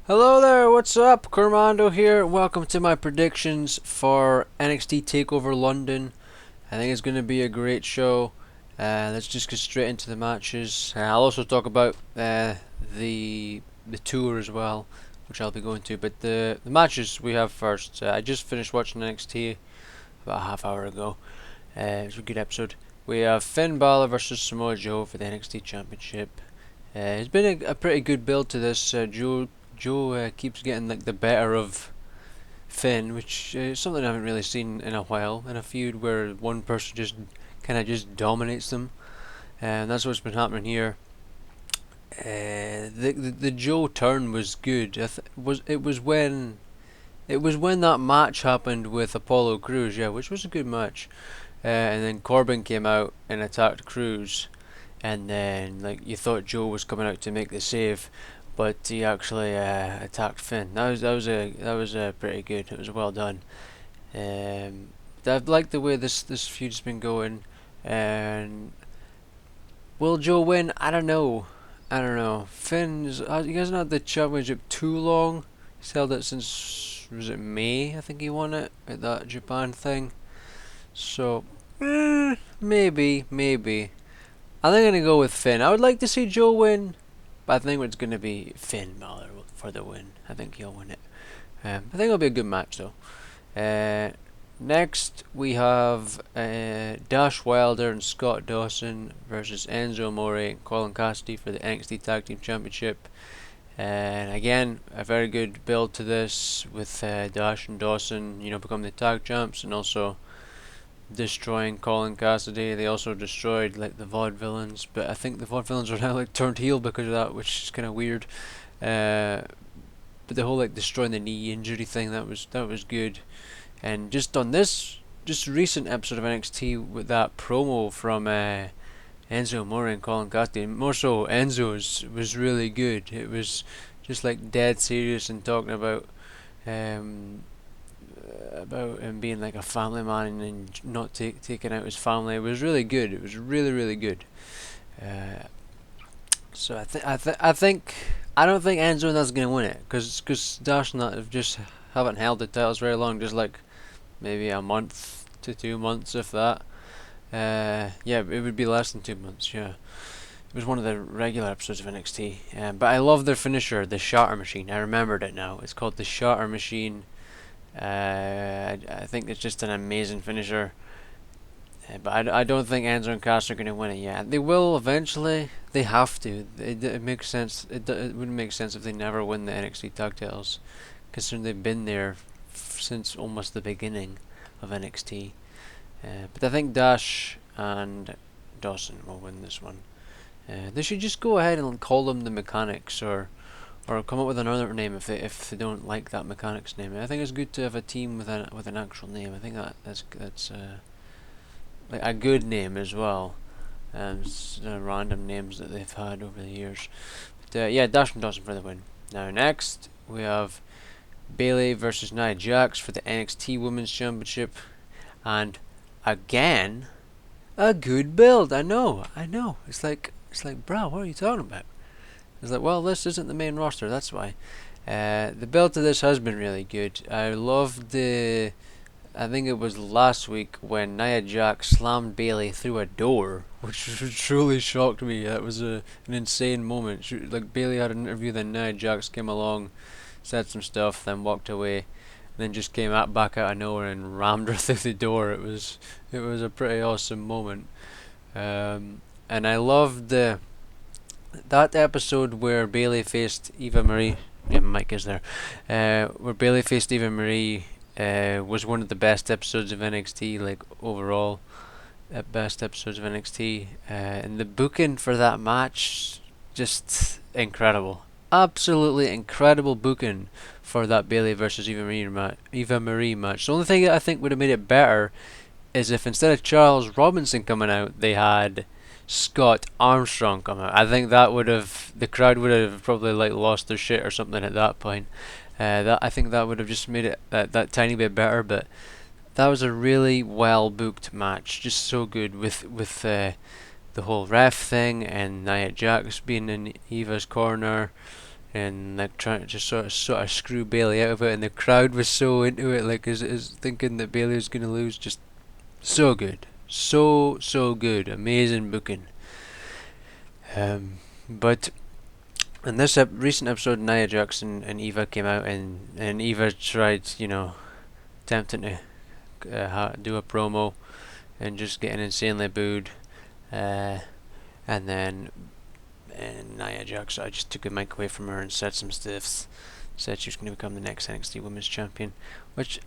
Hello there, what's up? KERMMY here. Welcome to my predictions for NXT TakeOver London. I think it's going to be a great show. Let's just get straight into the matches. I'll also talk about the tour as well, which I'll be going to. But the matches we have first. I just finished watching NXT about a half hour ago. It was a good episode. We have Finn Balor versus Samoa Joe for the NXT Championship. It's been a pretty good build to this. Joe keeps getting like the better of Finn, which is something I haven't really seen in a while in a feud where one person just kind of just dominates them, and that's what's been happening here. The Joe turn was good. It was when that match happened with Apollo Cruz, yeah, which was a good match. And then Corbin came out and attacked Cruz, and then like you thought Joe was coming out to make the save, but he actually attacked Finn. That was pretty good. It was well done. I've liked the way this feud's been going, and will Joe win? I don't know. I don't know. Finn's he hasn't had the championship too long. He's held it since, was it May? I think he won it at that Japan thing. So maybe. I think I'm gonna go with Finn. I would like to see Joe win, but I think it's gonna be Finn Balor for the win. I think he'll win it. I think it'll be a good match though. Next we have Dash Wilder and Scott Dawson versus Enzo Amore and Colin Cassidy for the NXT Tag Team Championship. And again, a very good build to this with Dash and Dawson, become the tag champs, and also destroying Colin Cassidy. They also destroyed like the Vaudevillains, but I think the Vaudevillains are now like turned heel because of that, which is kind of weird. But the whole like destroying the knee injury thing, that was good. And just on this just recent episode of NXT with that promo from Enzo Amore and Colin Cassidy, more so Enzo's, was really good. It was just like dead serious and talking about him being like a family man and not taking out his family. It was really good. It was really good. So I think I don't think Enzo and that's gonna win it because Dash and that have just haven't held the titles very long. Just like maybe a month to 2 months, if that. Yeah, it would be less than 2 months. Yeah, it was one of the regular episodes of NXT. But I love their finisher, the Shatter Machine. I remembered it now. It's called the Shatter Machine. I think it's just an amazing finisher. But I don't think Enzo and Cass are going to win it yet. They will eventually. They have to. It makes sense. It wouldn't make sense if they never win the NXT tag titles, considering they've been there since almost the beginning of NXT. But I think Dash and Dawson will win this one. They should just go ahead and call them the Mechanics, or come up with another name if they don't like that Mechanics name. I think it's good to have a team with an actual name. I think that's like a good name as well. Random names that they've had over the years. But yeah, Dash and Dawson for the win. Now next we have Bayley versus Nia Jax for the NXT Women's Championship, and again a good build. I know. It's like, bro, what are you talking about? It's like, well, this isn't the main roster, that's why. The build to this has been really good. I loved I think it was last week when Nia Jax slammed Bayley through a door, which truly shocked me. That was an insane moment. Like Bayley had an interview, then Nia Jax came along, said some stuff, then walked away, and then just came back out of nowhere and rammed her through the door. It was a pretty awesome moment. And I loved that episode where Bayley faced Eva Marie. Yeah, Mike is there. Where Bayley faced Eva Marie was one of the best episodes of NXT, like overall, best episodes of NXT. And the booking for that match, just incredible. Absolutely incredible booking for that Bayley versus Eva Marie match. The only thing that I think would have made it better is if instead of Charles Robinson coming out, they had Scott Armstrong come out. I think the crowd would have probably like lost their shit or something at that point. I think that would have just made it that tiny bit better. But that was a really well booked match, just so good with the whole ref thing and Nia Jax being in Eva's corner. and like trying to just sort of screw Bailey out of it, and the crowd was so into it, like is thinking that Bailey was gonna lose. Just so good, so good, amazing booking. But in this recent episode, Nia Jax and Eva came out, and Eva tried, attempting to do a promo and just getting insanely booed. And then Nia Jax, I just took the mic away from her and said some stiffs. Said she was going to become the next NXT Women's Champion, which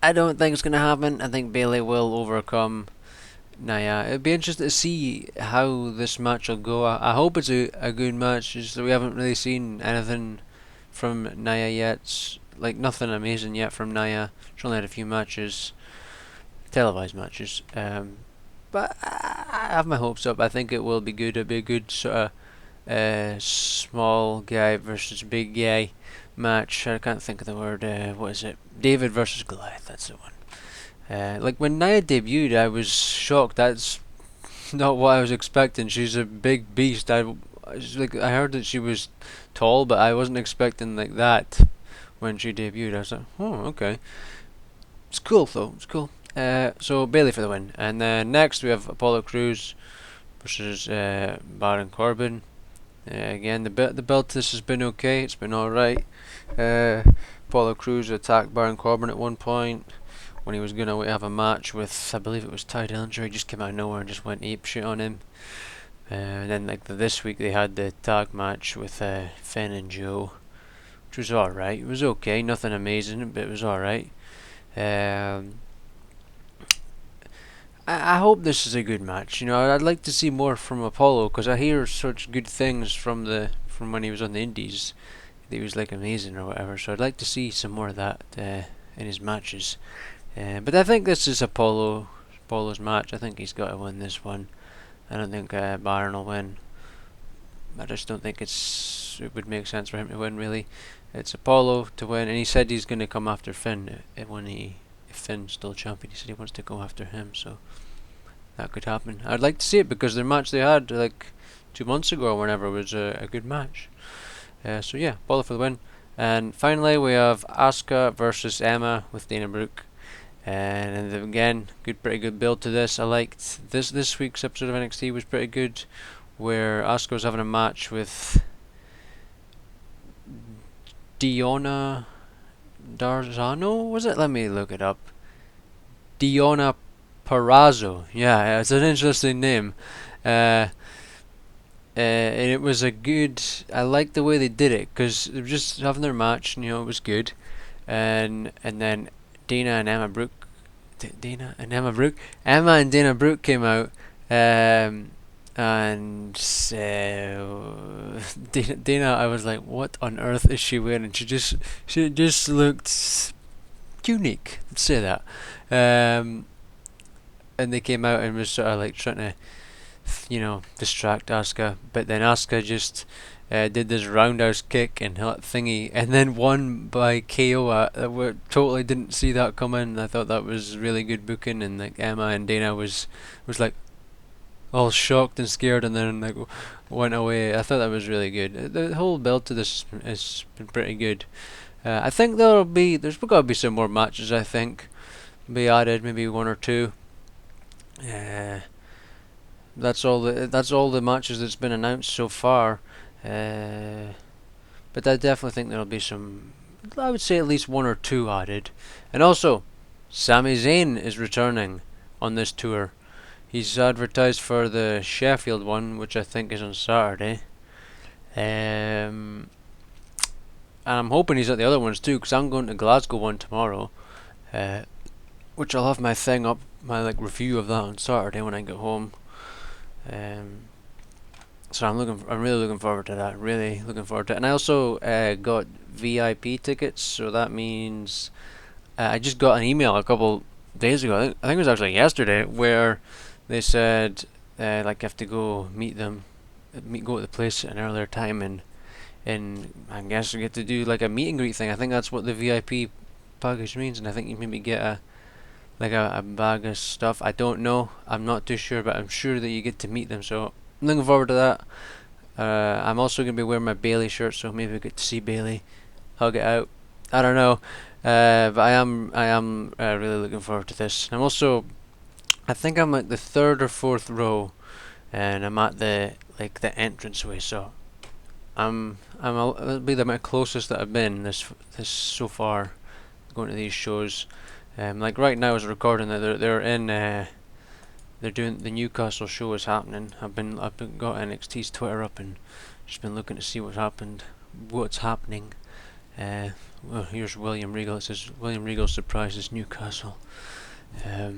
I don't think is going to happen. I think Bailey will overcome Nia. It'd be interesting to see how this match will go. I hope it's a good match. Just that we haven't really seen anything from Nia yet. Like nothing amazing yet from Nia. She's only had a few matches, televised matches. But I have my hopes up. I think it will be good. It'll be a good sort of small guy versus big guy match. I can't think of the word. What is it? David versus Goliath. That's the one. Like when Nia debuted, I was shocked. That's not what I was expecting. She's a big beast. I heard that she was tall, but I wasn't expecting like that when she debuted. I was like, oh, okay. It's cool though. It's cool. So Bailey for the win, and then next we have Apollo Cruz versus Baron Corbin. Again, the belt. This has been okay. It's been all right. Apollo Cruz attacked Baron Corbin at one point when he was gonna have a match with, I believe it was Ty Dillinger. He just came out of nowhere and just went apeshit on him. And then like this week they had the tag match with Finn and Joe, which was all right. It was okay, nothing amazing, but it was all right. I hope this is a good match. I'd like to see more from Apollo because I hear such good things from when he was on the Indies. That he was like amazing or whatever. So I'd like to see some more of that in his matches. But I think this is Apollo's match. I think he's got to win this one. I don't think Baron will win. I just don't think it would make sense for him to win, really. It's Apollo to win, and he said he's going to come after Finn if Finn's still champion. He said he wants to go after him, so that could happen. I'd like to see it because their match they had like 2 months ago or whenever was a good match. So yeah, Apollo for the win. And finally we have Asuka versus Emma with Dana Brooke. And again, pretty good build to this. I liked this week's episode of NXT was pretty good, where Asuka was having a match with Diona Darzano, was it? Let me look it up. Diona Perazzo. Yeah, it's an interesting name. And it was a good. I liked the way they did it because they were just having their match, and it was good. And then Emma and Dana Brooke came out, and Dana, I was like, what on earth is she wearing? She just looked unique. Let's say that. And they came out and was sort of like trying to, distract Asuka, but then Asuka just did this roundhouse kick and thingy, and then won by KO. I totally didn't see that coming. I thought that was really good booking, and like Emma and Dana was like all shocked and scared, and then like went away. I thought that was really good. The whole build to this has been pretty good. I think there's got to be some more matches. I think be added, maybe one or two. That's all the matches that's been announced so far. But I definitely think there'll be some. I would say at least one or two added. And also, Sami Zayn is returning on this tour. He's advertised for the Sheffield one, which I think is on Saturday. And I'm hoping he's at the other ones too, because I'm going to Glasgow one tomorrow, which I'll have my thing up, my review of that on Saturday when I get home. So I'm really looking forward to that. Really looking forward to it. And I also got VIP tickets, so that means I just got an email a couple days ago. I think it was actually yesterday, where they said you have to go meet them, go to the place at an earlier time, and I guess you get to do like a meet and greet thing. I think that's what the VIP package means, and I think you maybe get a bag of stuff. I don't know. I'm not too sure, but I'm sure that you get to meet them. So I'm looking forward to that. I'm also gonna be wearing my Bailey shirt, so maybe we get to see Bailey hug it out. I don't know, but I am really looking forward to this. I think I'm at the third or fourth row, and I'm at the entranceway. So it'll be the closest that I've been this so far, going to these shows. Like right now, as we're recording, they're doing the Newcastle show is happening. I've got NXT's Twitter up and just been looking to see what's happening. Well, here's William Regal. It says William Regal surprises Newcastle. Yeah,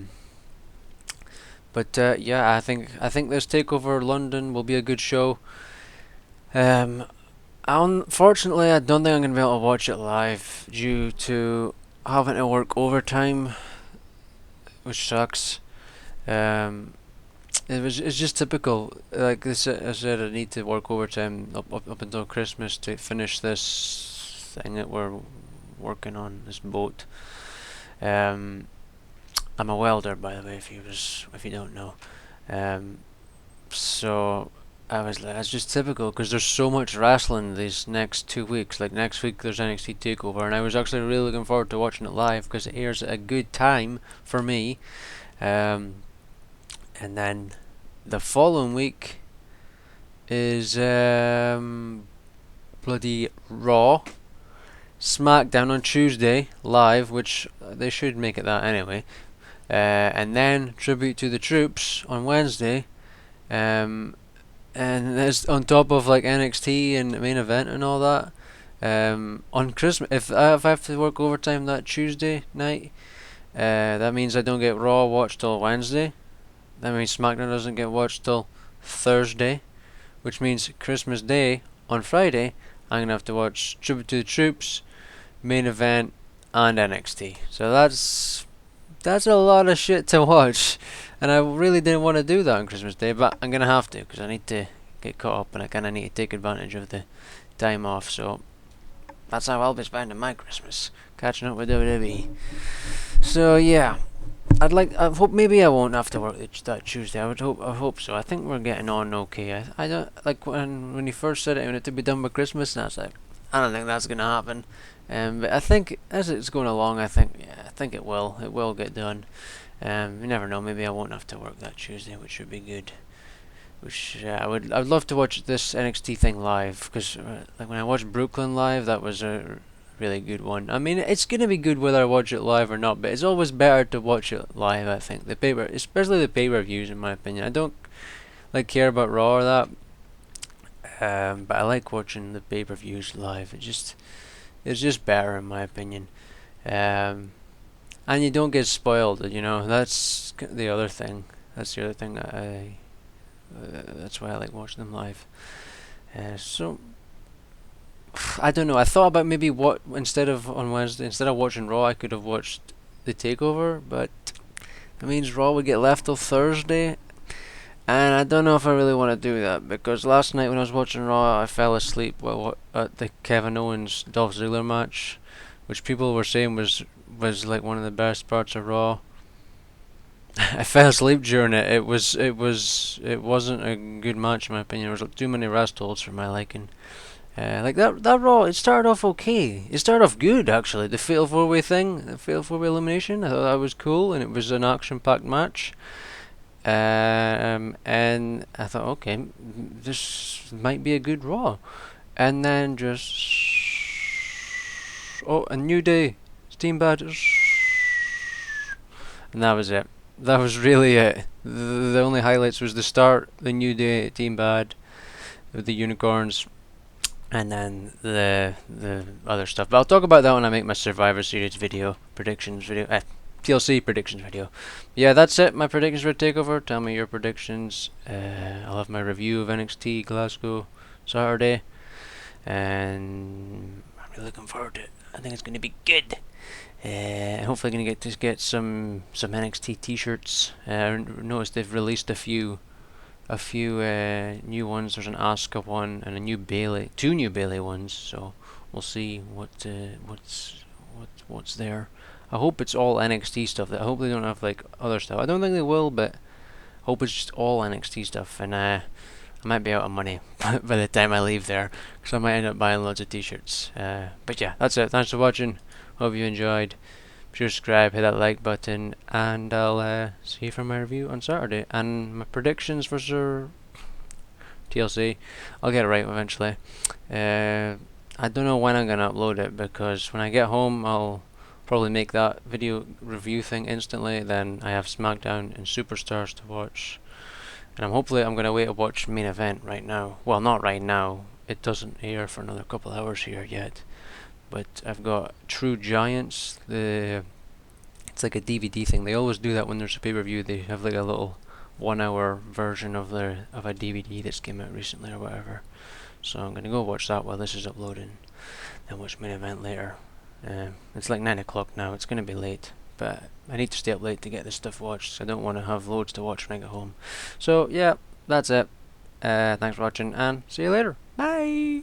I think this Takeover London will be a good show. Unfortunately, I don't think I'm gonna be able to watch it live due to having to work overtime, which sucks. It's just typical. Like I said, I need to work overtime up until Christmas to finish this thing that we're working on, this boat. I'm a welder, by the way, if you don't know. So it's just typical because there's so much wrestling these next 2 weeks. Like next week there's NXT Takeover, and I was actually really looking forward to watching it live because it airs at a good time for me. And then the following week is bloody Raw, SmackDown on Tuesday live, which they should make it that anyway. And then Tribute to the Troops on Wednesday. And that's on top of like NXT and main event and all that. On Christmas, if I have to work overtime that Tuesday night, that means I don't get Raw watched till Wednesday. That means SmackDown doesn't get watched till Thursday, which means Christmas Day on Friday I'm gonna have to watch Tribute to the Troops, main event, and NXT. So that's a lot of shit to watch, and I really didn't want to do that on Christmas Day, but I'm gonna have to because I need to get caught up and I kind of need to take advantage of the time off. So that's how I'll be spending my Christmas, catching up with WWE. So yeah, I hope maybe I won't have to work that Tuesday. I hope so. I think we're getting on okay. I don't like when you first said it to be done by Christmas, and I was like, I don't think that's gonna happen. But I think as it's going along, I think it will get done. You never know. Maybe I won't have to work that Tuesday, which would be good. I'd love to watch this NXT thing live because like when I watched Brooklyn live, that was a really good one. I mean, it's gonna be good whether I watch it live or not, but it's always better to watch it live. I think especially the pay-per-views, in my opinion. I don't care about Raw or that, but I like watching the pay-per-views live. It's just better in my opinion, and you don't get spoiled. That's the other thing. That's the other thing that that's why I like watching them live. So I don't know. I thought about maybe instead of watching Raw, I could have watched the Takeover, but that means Raw would get left till Thursday, and I don't know if I really want to do that because last night when I was watching Raw, I fell asleep at the Kevin Owens Dolph Ziggler match, which people were saying was like one of the best parts of Raw. I fell asleep during it. It wasn't a good match in my opinion. There was like too many rest holds for my liking. Like that Raw, it started off okay. It started off good actually. The Fatal 4-Way thing, the Fatal 4-Way elimination. I thought that was cool, and it was an action-packed match. And I thought, okay, this might be a good Raw. And then just a New Day, Steam Badges, and that was it. That was really it. The only highlights was the start, the New Day Team Bad with the unicorns, and then the other stuff. But I'll talk about that when I make my Survivor Series predictions video, TLC predictions video. Yeah, that's it. My predictions for Takeover. Tell me your predictions. I'll have my review of NXT Glasgow Saturday, and I'm really looking forward to it. I think it's going to be good. Hopefully going to get some NXT t-shirts. I noticed they've released a few new ones. There's an Asuka one and two new Bailey ones. So we'll see what's there. I hope it's all NXT stuff. I hope they don't have like other stuff. I don't think they will, but I hope it's just all NXT stuff. And I might be out of money by the time I leave there, because I might end up buying loads of t-shirts. But yeah, that's it. Thanks for watching. Hope you enjoyed. Be sure to subscribe, hit that like button, and I'll see you for my review on Saturday. And my predictions for Sir TLC, I'll get it right eventually. I don't know when I'm gonna upload it, because when I get home I'll probably make that video review thing instantly. Then I have SmackDown and Superstars to watch, and I'm gonna wait to watch main event right now. Well, not right now. It doesn't air for another couple hours here yet. But I've got True Giants. It's like a DVD thing. They always do that when there's a pay-per-view. They have like a little 1 hour version of a DVD that's came out recently or whatever. So I'm gonna go watch that while this is uploading, then watch main event later. It's like 9 o'clock now. It's gonna be late, but I need to stay up late to get this stuff watched. So I don't want to have loads to watch when I get home. So yeah, that's it. Thanks for watching, and see you later. Bye.